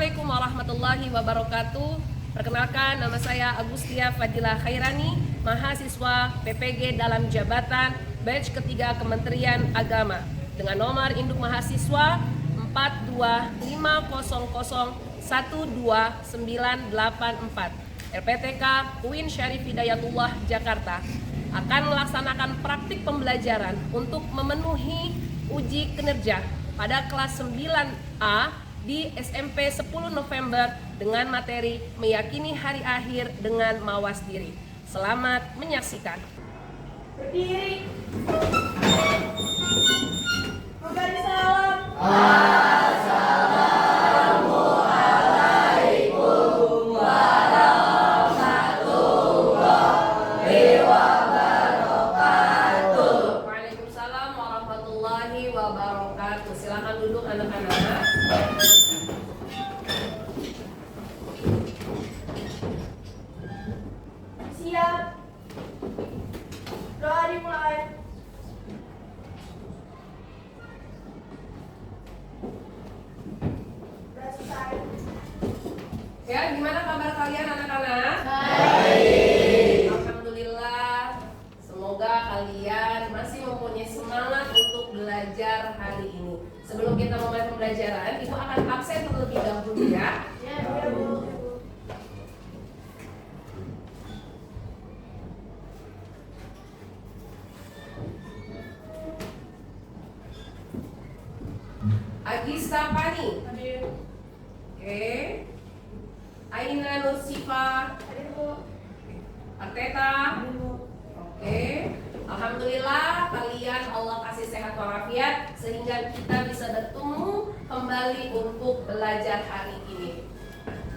Assalamualaikum warahmatullahi wabarakatuh. Perkenalkan, nama saya Agustia Fadila Khairani, mahasiswa PPG dalam jabatan batch ketiga Kementerian Agama dengan nomor induk mahasiswa 42500129984 RPTK UIN Syarif Hidayatullah Jakarta akan melaksanakan praktik pembelajaran untuk memenuhi uji kinerja pada kelas 9A di SMP 10 November dengan materi meyakini hari akhir dengan mawas diri. Selamat menyaksikan. Berdiri. Memberi salam. Assalamualaikum warahmatullahi wabarakatuh. Waalaikumsalam warahmatullahi wabarakatuh. Silakan duduk anak-anak. Siap. Doa dimulai. Sudah selesai. Ya, gimana kabar kalian anak-anak? Baik. Alhamdulillah. Semoga kalian masih mempunyai semangat untuk belajar hari ini. Sebelum kita memulai pembelajaran, Ibu akan absen terlebih dahulu ya. Ya, Bu. Agista Pani. Hadir. Oke. Aina Nursifa. Hadir, Bu. Arteta. Hadir, Bu. Oke. Alhamdulillah kalian Allah kasih sehat walafiat sehingga kita bisa bertemu kembali untuk belajar hari ini.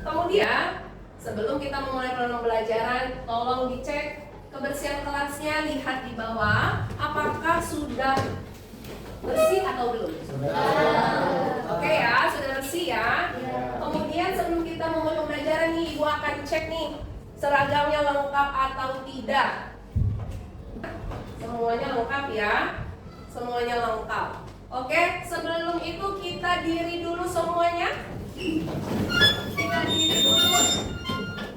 Kemudian sebelum kita memulai pembelajaran, tolong dicek kebersihan kelasnya, lihat di bawah apakah sudah bersih atau belum. Oke ya, sudah bersih ya. Kemudian sebelum kita memulai pembelajaran nih, Ibu akan cek nih seragamnya lengkap atau tidak. Semuanya lengkap ya. Semuanya lengkap. Oke, sebelum itu kita diri dulu semuanya. Kita diri dulu.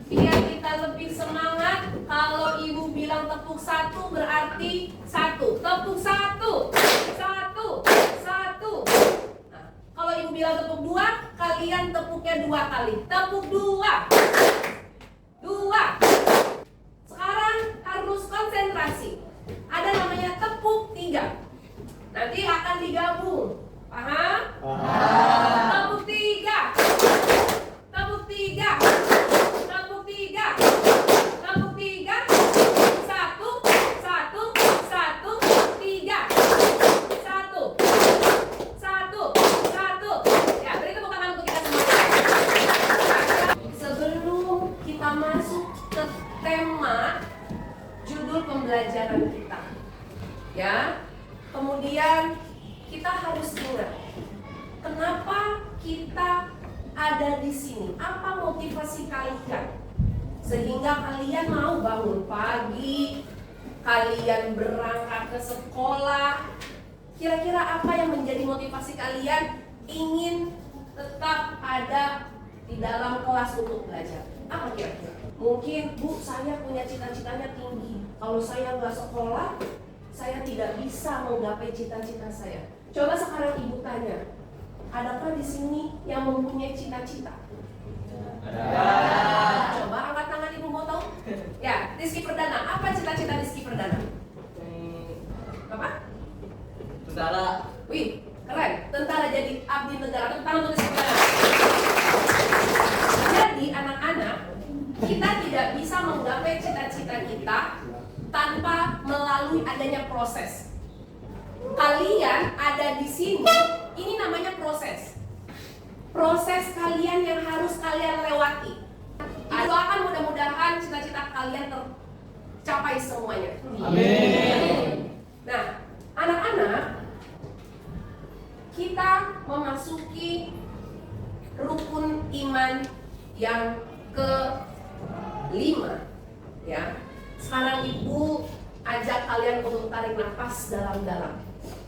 Biar kita lebih semangat. Kalau Ibu bilang tepuk satu berarti satu. Tepuk satu. Satu. Satu. Nah, kalau Ibu bilang tepuk dua, kalian tepuknya dua kali. Tepuk dua. Dua. Sekarang harus konsentrasi. Ada namanya tepuk tiga. Nanti akan digabung. Paham? Tepuk tiga. Tepuk tiga. Tepuk tiga. Tepuk tiga. Satu. Satu. Satu. Tiga. Satu. Satu. Satu. Ya, beri tepuk tangan untuk kita semua. Sebelum kita masuk ke tema judul pembelajaran kita, ya, kemudian kita harus ingat kenapa kita ada di sini, apa motivasi kalian sehingga kalian mau bangun pagi, kalian berangkat ke sekolah. Kira-kira apa yang menjadi motivasi kalian ingin tetap ada di dalam kelas untuk belajar? Apa kira-kira? Mungkin, Bu, saya punya cita-citanya tinggi. Kalau saya nggak sekolah, saya tidak bisa menggapai cita-cita saya. Coba sekarang Ibu tanya, adakah di sini yang mempunyai cita-cita? Ada. Coba angkat tangan Ibu, mau tahu? Ya, Rizky Perdana. Apa cita-cita Rizky Perdana? Apa? Tentara. Wih, keren. Tentara, jadi abdi negara. Tepuk tangan untuk Rizky Perdana. Jadi anak-anak, kita tidak bisa menggapai cita-cita kita tanpa melalui adanya proses. Kalian ada di sini, ini namanya proses. Proses kalian yang harus kalian lewati. Doakan mudah-mudahan cita-cita kalian tercapai semuanya. Amin. Nah, anak-anak, kita memasuki rukun iman yang ke-5, ya. Sekarang Ibu ajak kalian untuk tarik nafas dalam-dalam.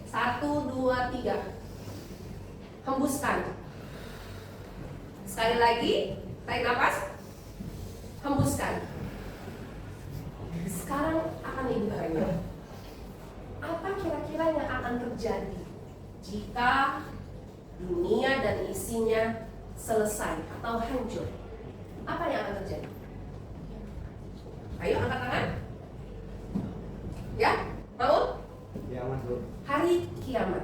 1, 2, 3. Hembuskan. Sekali lagi, tarik nafas, hembuskan. Sekarang akan Ibu tanya, apa kira-kira yang akan terjadi jika dunia dan isinya selesai atau hancur? Apa yang akan terjadi? Ayo angkat tangan. Ya, mau? Kiamat, Bu. Hari kiamat.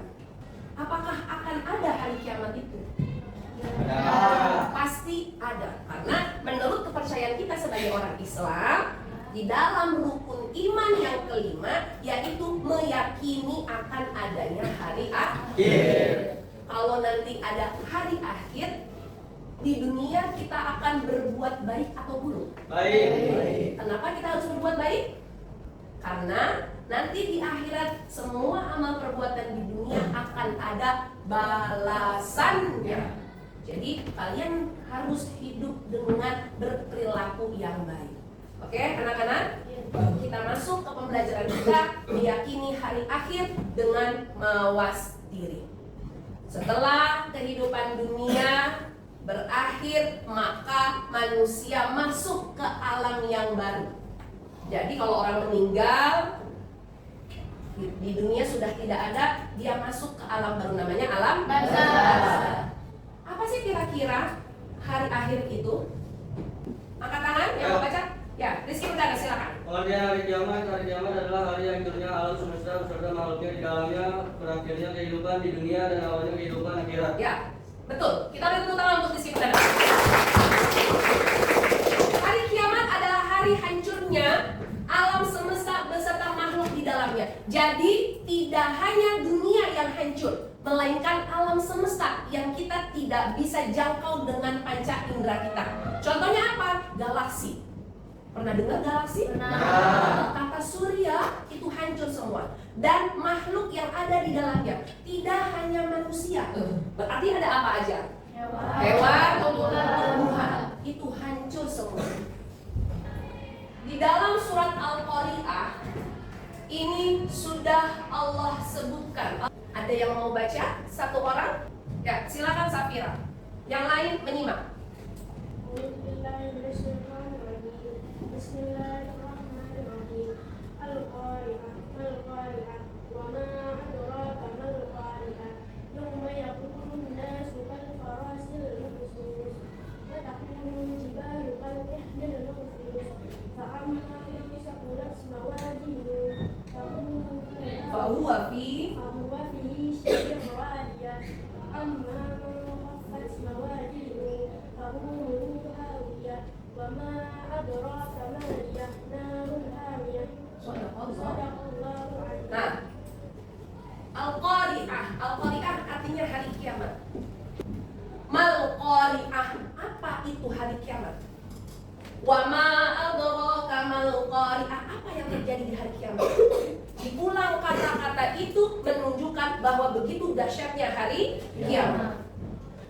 Apakah akan ada hari kiamat itu? Ada. Pasti ada. Karena menurut kepercayaan kita sebagai orang Islam, di dalam rukun iman yang kelima, yaitu meyakini akan adanya hari akhir. Kalau nanti ada hari akhir, di dunia kita akan berbuat baik atau buruk? Baik. Kenapa kita harus berbuat baik? Karena nanti di akhirat semua amal perbuatan di dunia akan ada balasannya. Jadi kalian harus hidup dengan berperilaku yang baik. Oke, anak-anak? Kita masuk ke pembelajaran kita, meyakini hari akhir dengan mawas diri. Setelah kehidupan dunia berakhir, maka manusia masuk ke alam yang baru. Jadi kalau orang meninggal di dunia sudah tidak ada, dia masuk ke alam baru, namanya alam barzakh. Apa sih kira-kira hari akhir itu? Angkat tangan yang mau baca. Ya, Rizky Udara, silakan. Hari kiamat adalah hari yang hancurnya alam semesta beserta makhluknya di dalamnya, berakhirnya kehidupan di dunia dan awalnya kehidupan akhirat. Ya, betul. Kita beri tepuk tangan untuk Rizky Udara. Hari kiamat adalah hari hancurnya alam semesta beserta makhluk di dalamnya. Jadi tidak hanya dunia yang hancur, melainkan alam semesta yang kita tidak bisa jangkau dengan panca indera kita. Contohnya apa? Galaksi. Pernah dengar galaksi? Pernah. Tata surya itu hancur semua. Dan makhluk yang ada di dalamnya. Tidak hanya manusia. Berarti ada apa aja? Hewan, tumbuhan. Itu hancur semua. Di dalam surat Al-Qari'ah ini sudah Allah sebutkan. Ada yang mau baca? Satu orang? Ya, silakan Safira. Yang lain menyimak. Bismillahirrahmanirrahim. Al-Qari'ah, Al-Qari'ah, wa ma adraka mal qari'ah. Yawma yakunun nasu kal farasil mabsus, wa takunul jibalu kal ihnil manfus. Fa amma man saqulat mawazinuhu fa huwa fi syai'in radiyah. Amma man khaffat mawazinuhu fa ummuhu hawiyah. Wa ma adraka ma hiya narun hamiyah. Sadaqallahu azim. Nah, Al-Qari'ah. Al-Qari'ah artinya hari kiamat. Mal-Qari'ah, apa itu hari kiamat? Wa ma adraka mal-Qari'ah, apa yang terjadi di hari kiamat? Diulang kata-kata itu menunjukkan bahwa begitu dahsyatnya hari kiamat.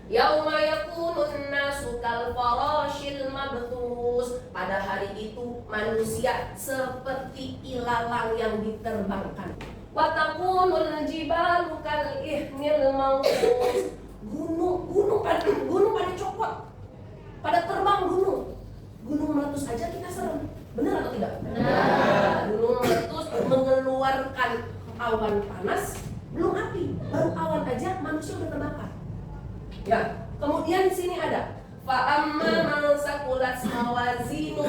Yauma yakunun nasu kal farashil mabthus. Pada hari itu manusia seperti ilalang yang diterbangkan. Wa takunul jibalu kal ihnil manfus. Gunung pada copot. Pada terbang gunung. Gunung meletus aja kita serem. Benar atau tidak? Benar. Gunung meletus mengeluarkan awan panas, belum api, baru awan aja manusia udah terbakar. Ya, kemudian di sini ada fa amma man saqulat mawazinu,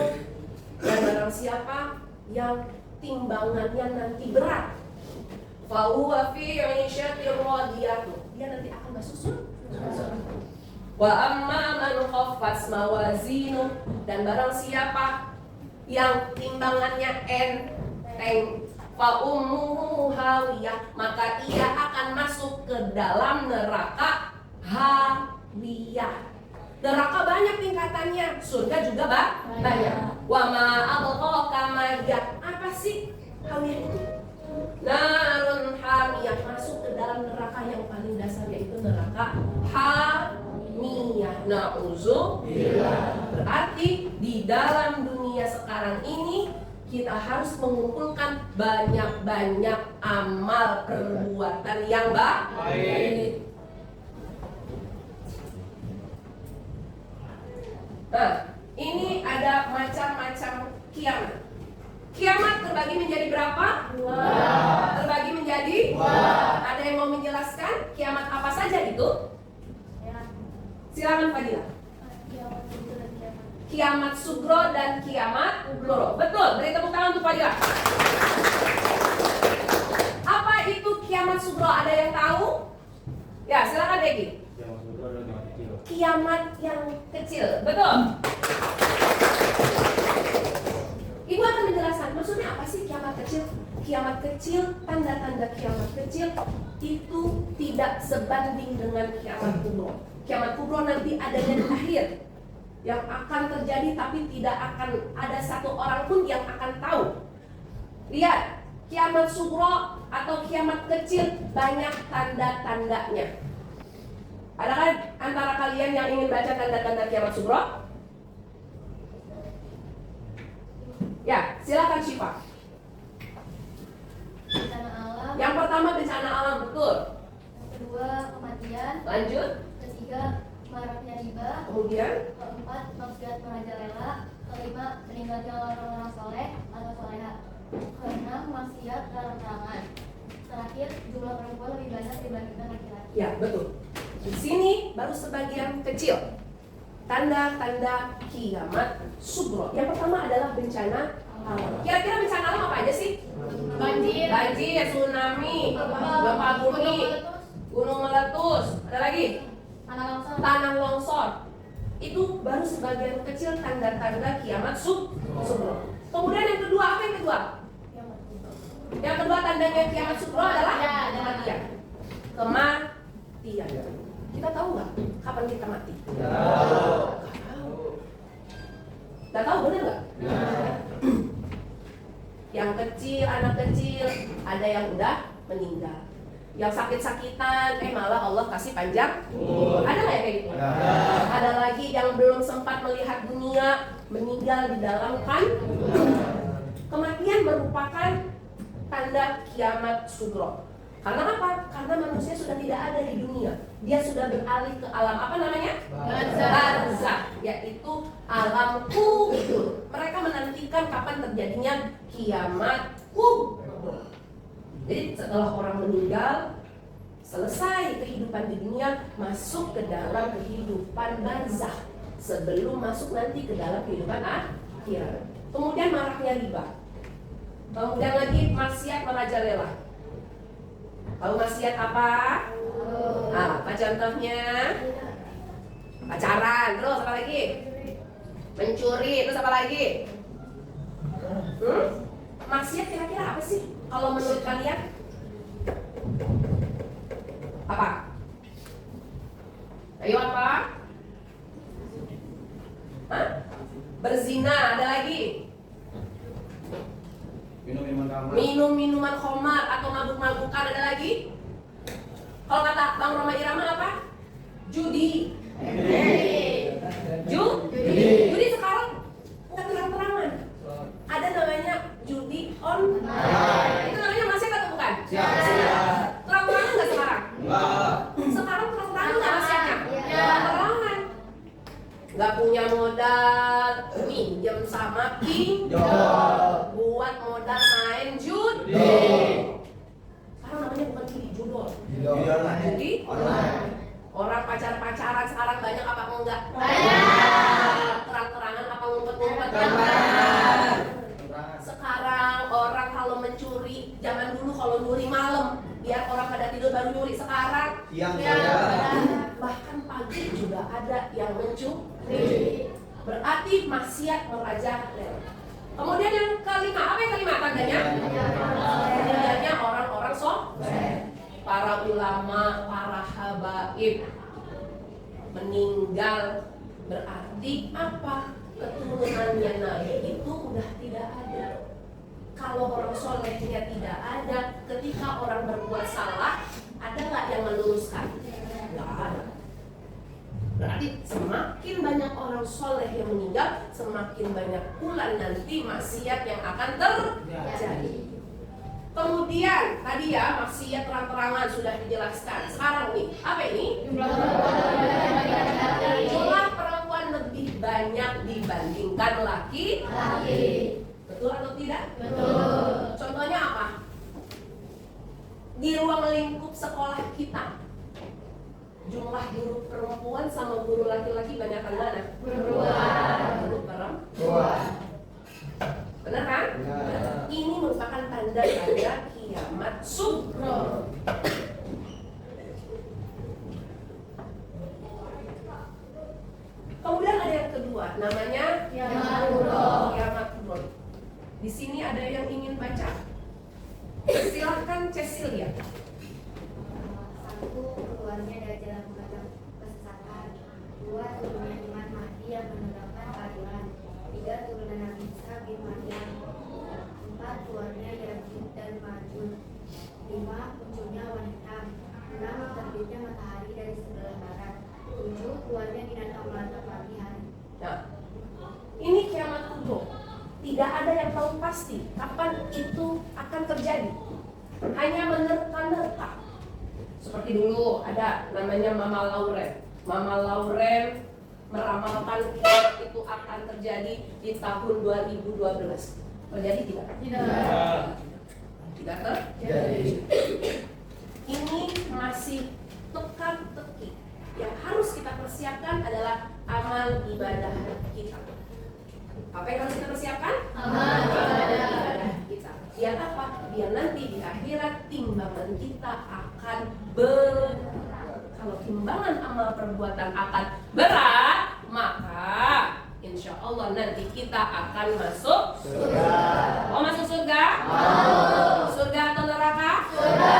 dan barang siapa yang timbangannya nanti berat, fa huwa fi 'ishatir radiyah, dia nanti akan masuk surga. Wa amma man khaffat mawazinu, dan barang siapa yang timbangannya enteng, fa ummuhu hawiyah, maka ia akan masuk ke dalam neraka hawiyah. Neraka banyak tingkatannya, surga juga banyak. Wa ma adraka ma hiya, apa sih hawiyah itu? Narun hamiyah, masuk ke dalam neraka yang paling dasar, yaitu neraka hamiyah. Na'udzubillah. Berarti di dalam dunia sekarang ini kita harus mengumpulkan banyak-banyak amal perbuatan yang baik. Nah, ini ada macam-macam kiamat. Kiamat terbagi menjadi berapa? 2. Terbagi menjadi 2. Ada yang mau menjelaskan kiamat apa saja itu? Silakan Fadila. Kiamat sugro dan kiamat kubro. Betul, beri tepuk tangan untuk Fadila. Apa itu kiamat sugro? Ada yang tahu? Ya, silakan Egi. Kiamat yang kecil. Betul. Ibu akan menjelaskan maksudnya apa sih kiamat kecil? Kiamat kecil, tanda-tanda kiamat kecil itu tidak sebanding dengan kiamat kubro. Kiamat kubro nanti adanya di akhir, yang akan terjadi tapi tidak akan ada satu orang pun yang akan tahu. Lihat, kiamat sugro atau kiamat kecil banyak tanda-tandanya. Adakah antara kalian yang ingin baca tanda-tanda kiamat sugro? Ya, silakan Syifa. Bencana alam. Yang pertama bencana alam, betul. Yang kedua kematian. Lanjut. Ketiga maraknya riba. Kemudian Keempat maksiat merajalela. Kelima meninggalnya orang-orang soleh atau soleha. Keenam maksiat terang-terangan. Terakhir jumlah perempuan lebih banyak dibandingkan laki-laki. ya, betul. Di sini baru sebagian kecil tanda-tanda kiamat sugro. Yang pertama adalah bencana alam. Kira-kira bencana alam apa aja sih? Banjir, tsunami, gempa bumi, gunung meletus. Ada lagi? Tanah longsor. Itu baru sebagian kecil tanda-tanda kiamat sugro. Kemudian yang kedua, apa yang kedua? Yang kedua tandanya kiamat sugro adalah kematian. Kematian. Kita tahu nggak kapan kita mati? Nggak tahu, benar nggak? Yang kecil, anak kecil, ada yang udah meninggal. Yang sakit-sakitan, malah Allah kasih panjang. Ada nggak ya kayak gitu? Ada lagi yang belum sempat melihat dunia, meninggal di dalam kematian merupakan tanda kiamat sugro. Karena apa? Karena manusia sudah tidak ada di dunia. Dia sudah beralih ke alam apa namanya? Barzakh, yaitu alam kubur. Mereka menantikan kapan terjadinya kiamat kubur. Jadi setelah orang meninggal, selesai kehidupan di dunia, masuk ke dalam kehidupan barzakh sebelum masuk nanti ke dalam kehidupan akhirat. Kemudian maraknya riba. Kemudian lagi maksiat merajalela. Tahu maksiat apa? Apa contohnya? Pacaran, terus apa lagi? Mencuri, terus apa lagi? Maksiat kira-kira apa sih? Kalau menurut kalian? Apa? Ayo apa? Hah? Berzina, ada lagi? Minum minuman khamar atau mabuk-mabukan, ada lagi? Kalau kata Bang Roma Irama apa? Judi. Judi sekarang nggak terang-terangan. Ada namanya judi online. Itu namanya maksiat atau bukan? Terang-terangan nggak sekarang? Sekarang terang-terangan nggak maksiatnya? Terang-terangan. Nggak punya modal, minjem sama pinjol, buat modal main judi. Sekarang namanya bukan judi, judol. Jadi orang pacaran sekarang banyak apa enggak? Banyak. Terang-terangan apa ngumpet-ngumpet? Sekarang orang kalau mencuri, zaman dulu kalau nyuri malam, biar orang pada tidur baru nyuri. Sekarang bahkan pagi juga ada yang mencuri. Berarti maksiat merajalela. Kemudian yang kelima, apa yang kelima tandanya? Tandanya orang-orang soleh, para ulama, para habaib meninggal. Berarti apa? Keturunannya Nabi itu udah tidak ada. Kalau orang solehnya tidak ada, ketika orang berbuat salah, ada nggak yang meluruskan? Nggak ada. Berarti semakin banyak orang soleh yang meninggal, semakin banyak pula nanti maksiat yang akan terjadi. Kemudian tadi ya maksiat terang-terangan sudah dijelaskan. Sekarang nih, apa ini? Jumlah perempuan lebih banyak guru perempuan sama guru laki-laki banyakan mana? Guru perempuan. Benar kan? Ini merupakan tanda-tanda kiamat sugro. Kemudian ada yang kedua, namanya kiamat kubro. Di sini ada yang ingin baca? Silahkan Cecilia. 1. Keluarnya dari jalan kesesatan. 2. Turunnya Imam Mahdi yang menegakkan keadilan. 3. Turunan Nabi Isa bin Maryam. 4. Keluarnya Ya'juj dan Ma'juj. 5. Munculnya awan hitam. 6. Terbitnya matahari dari sebelah barat. 7. Keluarnya binatang melata pagi hari. Nah, ini kiamat kubro. Tidak ada yang tahu pasti kapan itu akan terjadi. Hanya menerka-nerka. Seperti dulu ada namanya Mama Lauren. Mama Lauren meramalkan kiamat itu akan terjadi di tahun 2012. Terjadi tidak? Tidak terjadi. Ini masih teka-teki. Yang harus kita persiapkan adalah amal ibadah kita. Apa yang harus kita persiapkan? Amal ibadah kita. Biar apa? Biar nanti di akhirat timbangan kita akan kalau timbangan amal perbuatan akan berat, maka insya Allah nanti kita akan masuk surga. Mau masuk surga? Mau. Surga atau neraka? Surga.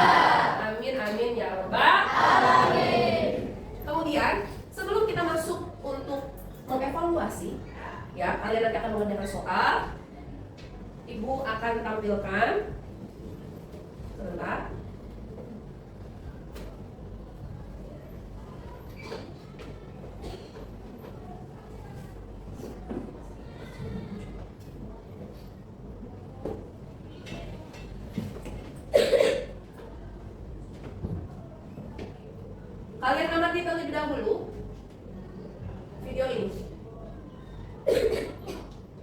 Amin amin ya rabbal alamin. Kemudian sebelum kita masuk untuk mengevaluasi, ya kalian nanti akan mengerjakan soal. Ibu akan tampilkan sebentar. Kalian amati terlebih dahulu video ini.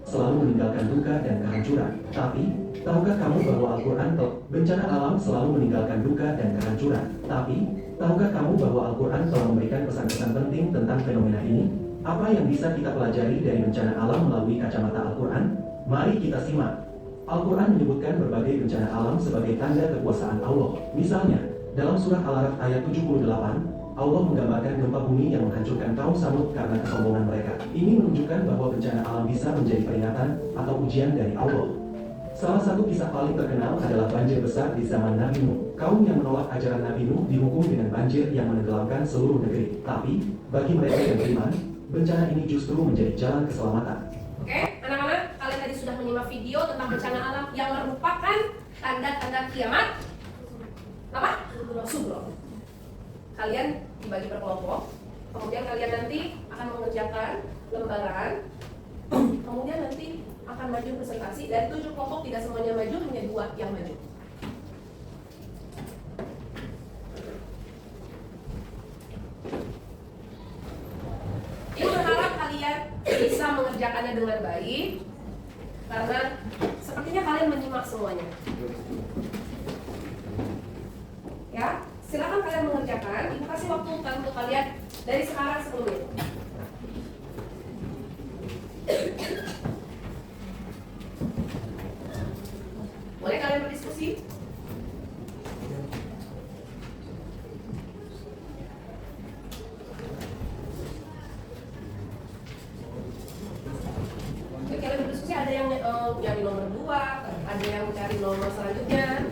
Selalu meninggalkan duka dan kehancuran. Tapi, tahukah kamu bahwa Al-Quran bencana alam selalu meninggalkan duka dan kehancuran. Tapi, tahukah kamu bahwa Al-Quran telah memberikan pesan-pesan penting tentang fenomena ini? Apa yang bisa kita pelajari dari bencana alam melalui kacamata Al-Quran? Mari kita simak. Al-Quran menyebutkan berbagai bencana alam sebagai tanda kekuasaan Allah. Misalnya, dalam surah Al-Araf ayat 78, Allah menggambarkan gempa bumi yang menghancurkan kaum Samud karena kesombongan mereka. Ini menunjukkan bahwa bencana alam bisa menjadi peringatan atau ujian dari Allah. Salah satu kisah paling terkenal adalah banjir besar di zaman Nabi Nuh. Kaum yang menolak ajaran Nabi Nuh dihukum dengan banjir yang menenggelamkan seluruh negeri. Tapi, bagi mereka yang beriman, bencana ini justru menjadi jalan keselamatan. Oke, anak-anak, kalian tadi sudah menyimak video tentang bencana alam yang merupakan tanda-tanda kiamat. Apa? Sugro. Kalian dibagi berkelompok, kemudian kalian nanti akan mengerjakan lembaran, kemudian nanti akan maju presentasi. Dari 7 kelompok tidak semuanya maju, hanya 2 yang maju. Ibu berharap kalian bisa mengerjakannya dengan baik, karena sepertinya kalian menyimak semuanya. Ya, silakan kalian mengerjakan. Ibu kasih waktu untuk kalian dari sekarang 10 menit. Boleh kalian berdiskusi? Oke, kalian berdiskusi. Ada yang nyari nomor 2, ada yang cari nomor selanjutnya.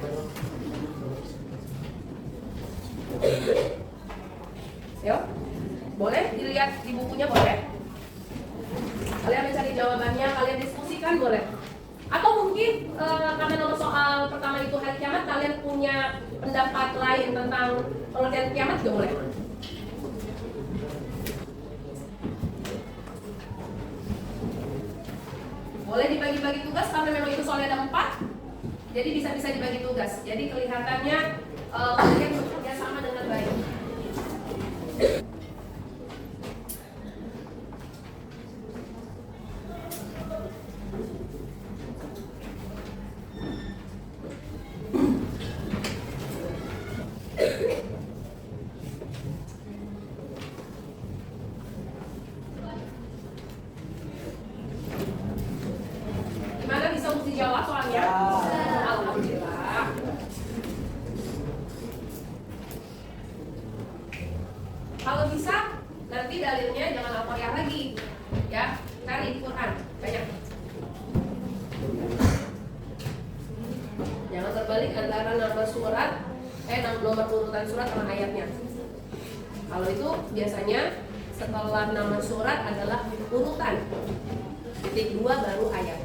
Yuk, boleh dilihat di bukunya, boleh. Kalian mencari jawabannya, kalian diskusikan, boleh. Atau mungkin karena nomor soal pertama itu hari kiamat, kalian punya pendapat lain tentang pengertian kiamat juga boleh. Boleh dibagi-bagi tugas karena memang itu soalnya ada 4, jadi bisa-bisa dibagi tugas. Jadi kelihatannya kalian bekerja sama dengan baik. Kalau bisa nanti dalilnya jangan Al-Qari'ah lagi, ya, cari di Quran banyak. Jangan terbalik antara nama surat, nomor urutan surat sama ayatnya. Kalau itu biasanya setelah nama surat adalah urutan, titik 2 baru ayat.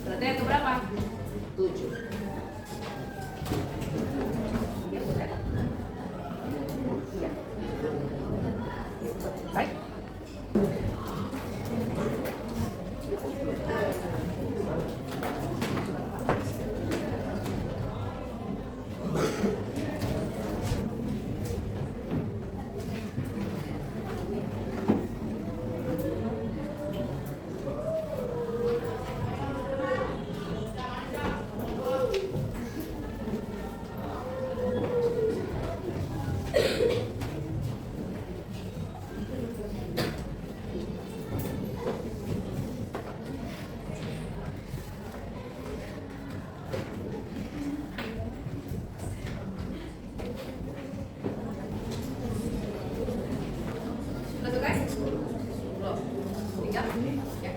Berarti yang keberapa? 7. Ya, boleh. Iya. Baik. Betul kan? Belum. Tinggal. Ya.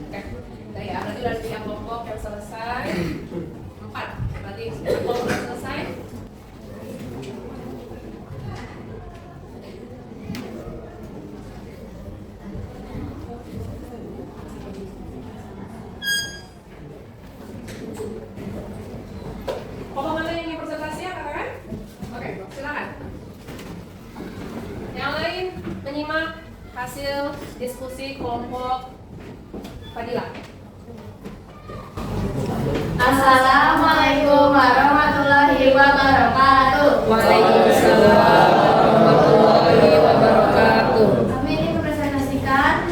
Oke. Udah ya, berarti udah 3 kelompok yang selesai. 4. Berarti kelompok yang selesai. Kelompok mana yang ingin presentasi ya, katakan? Oke, silakan. Yang lain menyimak hasil diskusi kelompok Fadila. Assalamualaikum warahmatullahi wabarakatuh. Waalaikumsalam warahmatullahi wabarakatuh. Kami ingin mempresentasikan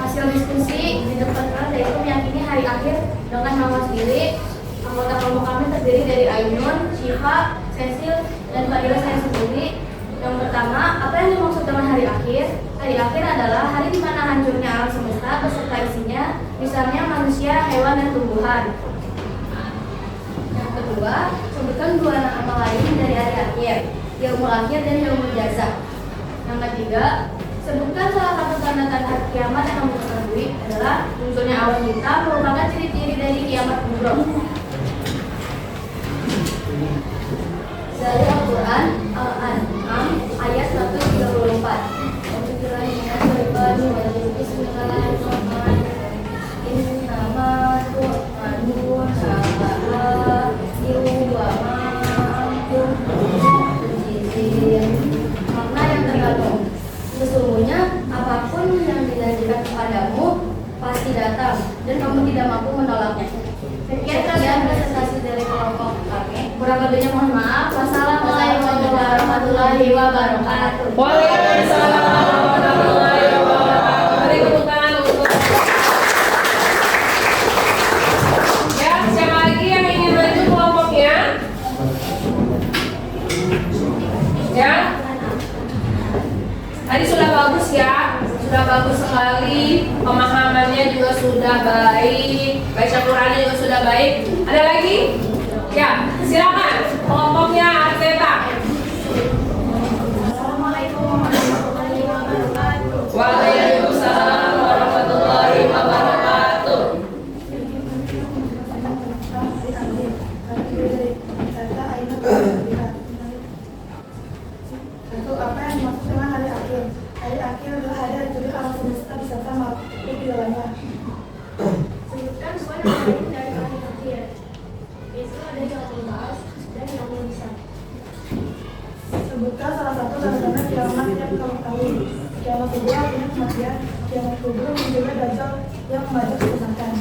hasil diskusi di depan kalian, yaitu meyakini hari akhir dengan nama sendiri. Anggota kelompok kami terdiri dari Ainun, Syifa, Cecil, dan Fadila saya sendiri. Yang pertama, apa yang dimaksud dengan hari akhir? Hari akhir adalah hari di mana hancurnya alam semesta beserta isinya, misalnya manusia, hewan, dan tumbuhan. Yang kedua, sebutkan 2 nama lain dari hari akhir, yaumul akhir dan yaumul jaza. Yang ketiga, sebutkan salah satu tanda-tanda kiamat yang kamu ketahui adalah munculnya awan hitam merupakan ciri-ciri dari kiamat kubro. Dari Al-Quran Al-An'am ayat 134. Makna yang tergantung. Sesungguhnya apapun yang dijanjikan kepadamu pasti datang dan kamu tidak mampu menolaknya. Sekian presentasi dari kelompok kami. Kurang lebihnya mohon maaf. Wassalamualaikum warahmatullahi wabarakatuh. Waalaikumsalam warahmatullahi wabarakatuh. Beri tepuk tangan untuk. Ya, siapa lagi yang ingin maju kelompoknya? Ya. Tadi sudah bagus ya, sudah bagus sekali, pemahamannya juga sudah baik, baca Qurannya juga sudah baik. Ada lagi? Ya, silakan kelompoknya Arteta. Assalamualaikum warahmatullahi wabarakatuh. Waalaikumsalam warahmatullahi wabarakatuh. Untuk apa yang dimaksud dengan hari akhir? Hari akhir adalah hari hancurnya alam semesta beserta makhluk di dalamnya. Sebutkan 2 nama lain dari hari akhir. Itu ada yang membahas dan yang bisa. Sebutkan salah satu tanda-tanda kiamat yang kamu tahu. Kiamat kubur artinya kematian. Kiamat kubur menjaga dajjal yang membajak kebenaran.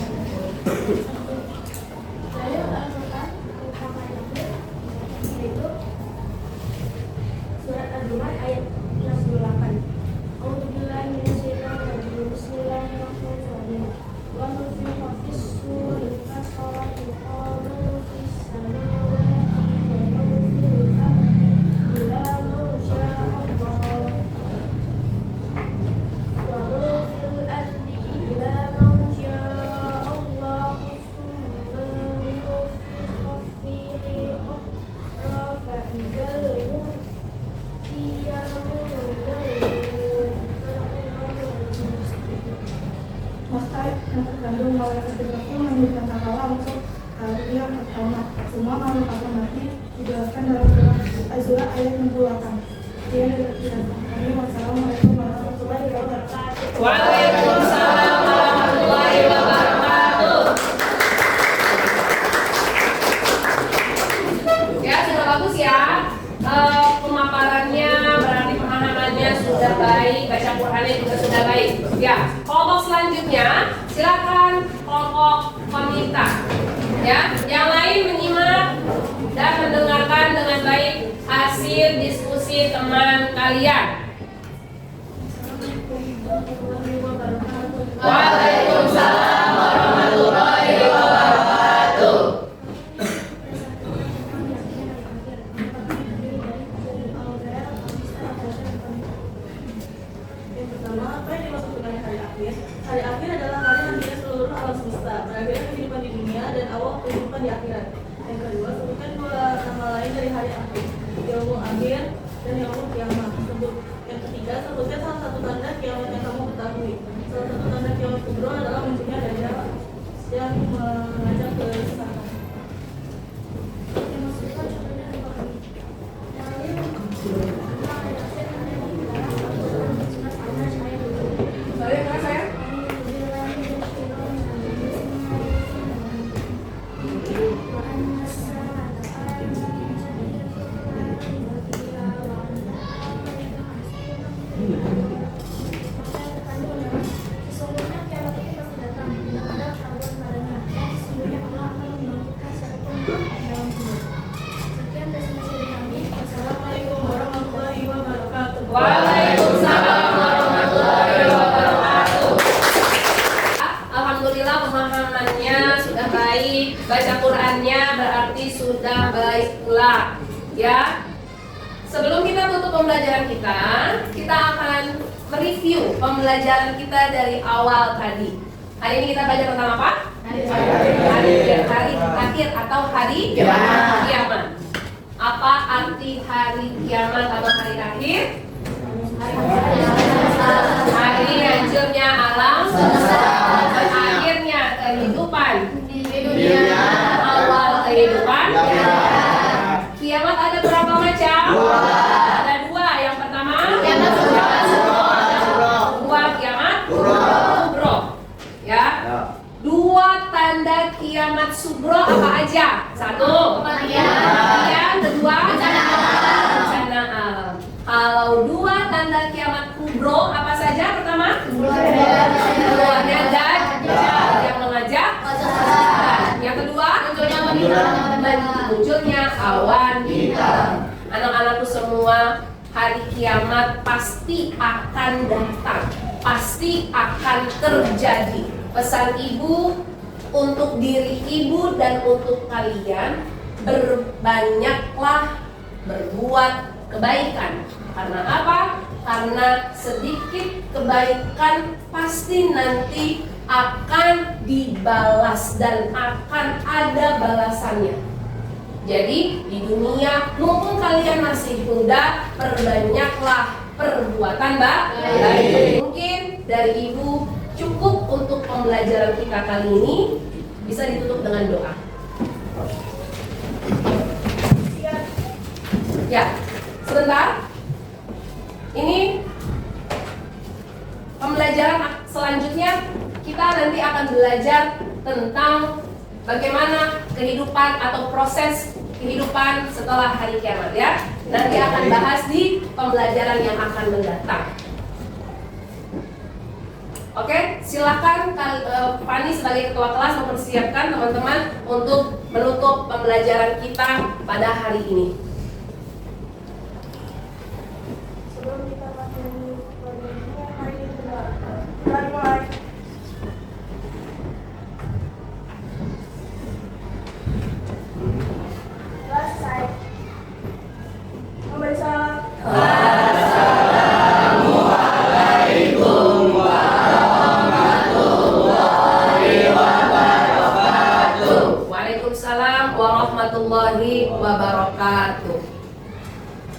Dari Al-Quran yaitu surat Ad-Duhan ayat 68. A'udzubillahi minasyaitonir rajim. Bismillahirrahmanirrahim. Wa nufiqa fis-suri fasawatu qalu fis samawati wa fil ardi illa man syaa Allah. Wa fil ardi illa man syaa Allah. Thumma nufiqa fihi ukhra fa idza Az-Zumar ayat 68. Sekian dari kita. Wassalamualaikum warahmatullahi wabarakatuh. Waalaikumsalam warahmatullahi wabarakatuh. Ya, sudah bagus ya. Pemaparannya berarti pemahamannya sudah baik, baca Qurannya juga sudah baik. Ya, kelompok selanjutnya silakan kelompok wanita. Ya, yang lain menyimak dan mendengarkan dengan baik hasil diskusi teman kalian. Waalaikumsalam warahmatullahi wabarakatuh. Yang pertama, apa yang dimaksud dengan hari akhir? Hari akhir adalah hari akhirnya seluruh alam semesta, berakhirnya kehidupan di dunia dan awal kehidupan di akhirat. Yang kedua, sebutkan dua nama lain dari hari akhir, yaumul akhir dan yaumul kiamat. Yang ketiga, sebutkan salah satu tanda kiamat yang kamu ketahui. Salah satu tanda kiamat kubro adalah munculnya dajjal yang mengajak ke kesesatan. Sorry, kenapa saya? Sesungguhnya kiamat itu pasti datang, tidak ada keraguan padanya. Sesungguhnya Allah akan membangkitkan siapapun dalam kubur. Sekian presentasi dari kami. Wassalamualaikum warahmatullahi wabarakatuh. Waalaikumsalam warahmatullahi wabarakatuh. Alhamdulillah pemahamannya sudah baik, baca Qurannya berarti sudah baik pula. Ya. Sebelum kita tutup pembelajaran kita akan mereview pembelajaran kita dari awal tadi. Hari ini kita belajar tentang apa? Hari akhir atau hari kiamat. Apa arti hari kiamat atau hari akhir? Hari hancurnya alam semesta, akhirnya kehidupan di dunia, awal kehidupan. Kiamat ada berapa macam? Ada dua. Yang pertama kiamat dua kiamat kubro. Ya. Dua tanda kiamat subro apa aja? Satu, yang kedua bencana alam. Kalau dua tanda kiamat kubro apa saja? Pertama, keluarnya dajjal yang mengajak kesesatan. Yang kedua, munculnya awan hitam. Anak-anakku semua, hari kiamat pasti akan datang, pasti akan terjadi. Pesan ibu untuk diri ibu dan untuk kalian, berbanyaklah berbuat kebaikan. Karena apa? Karena sedikit kebaikan pasti nanti akan dibalas dan akan ada balasannya. Jadi di dunia mumpung kalian masih muda, perbanyaklah perbuatan baik. Mungkin dari ibu cukup untuk pembelajaran kita kali ini, bisa ditutup dengan doa. Ya, sebentar. Ini pembelajaran selanjutnya, kita nanti akan belajar tentang bagaimana kehidupan atau proses kehidupan setelah hari kiamat ya. Nanti akan bahas di pembelajaran yang akan mendatang. Oke, silakan Fani sebagai ketua kelas mempersiapkan teman-teman untuk menutup pembelajaran kita pada hari ini. Sebelum kita materi pembelajarannya, mari kita berdoa. Mari mulai. Selesai. Memberi salam. Waalaikumsalam warahmatullahi wabarakatuh.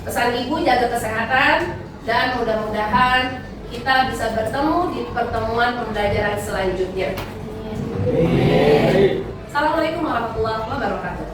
Pesan ibu jaga kesehatan dan mudah-mudahan kita bisa bertemu di pertemuan pembelajaran selanjutnya. Assalamualaikum warahmatullahi wabarakatuh.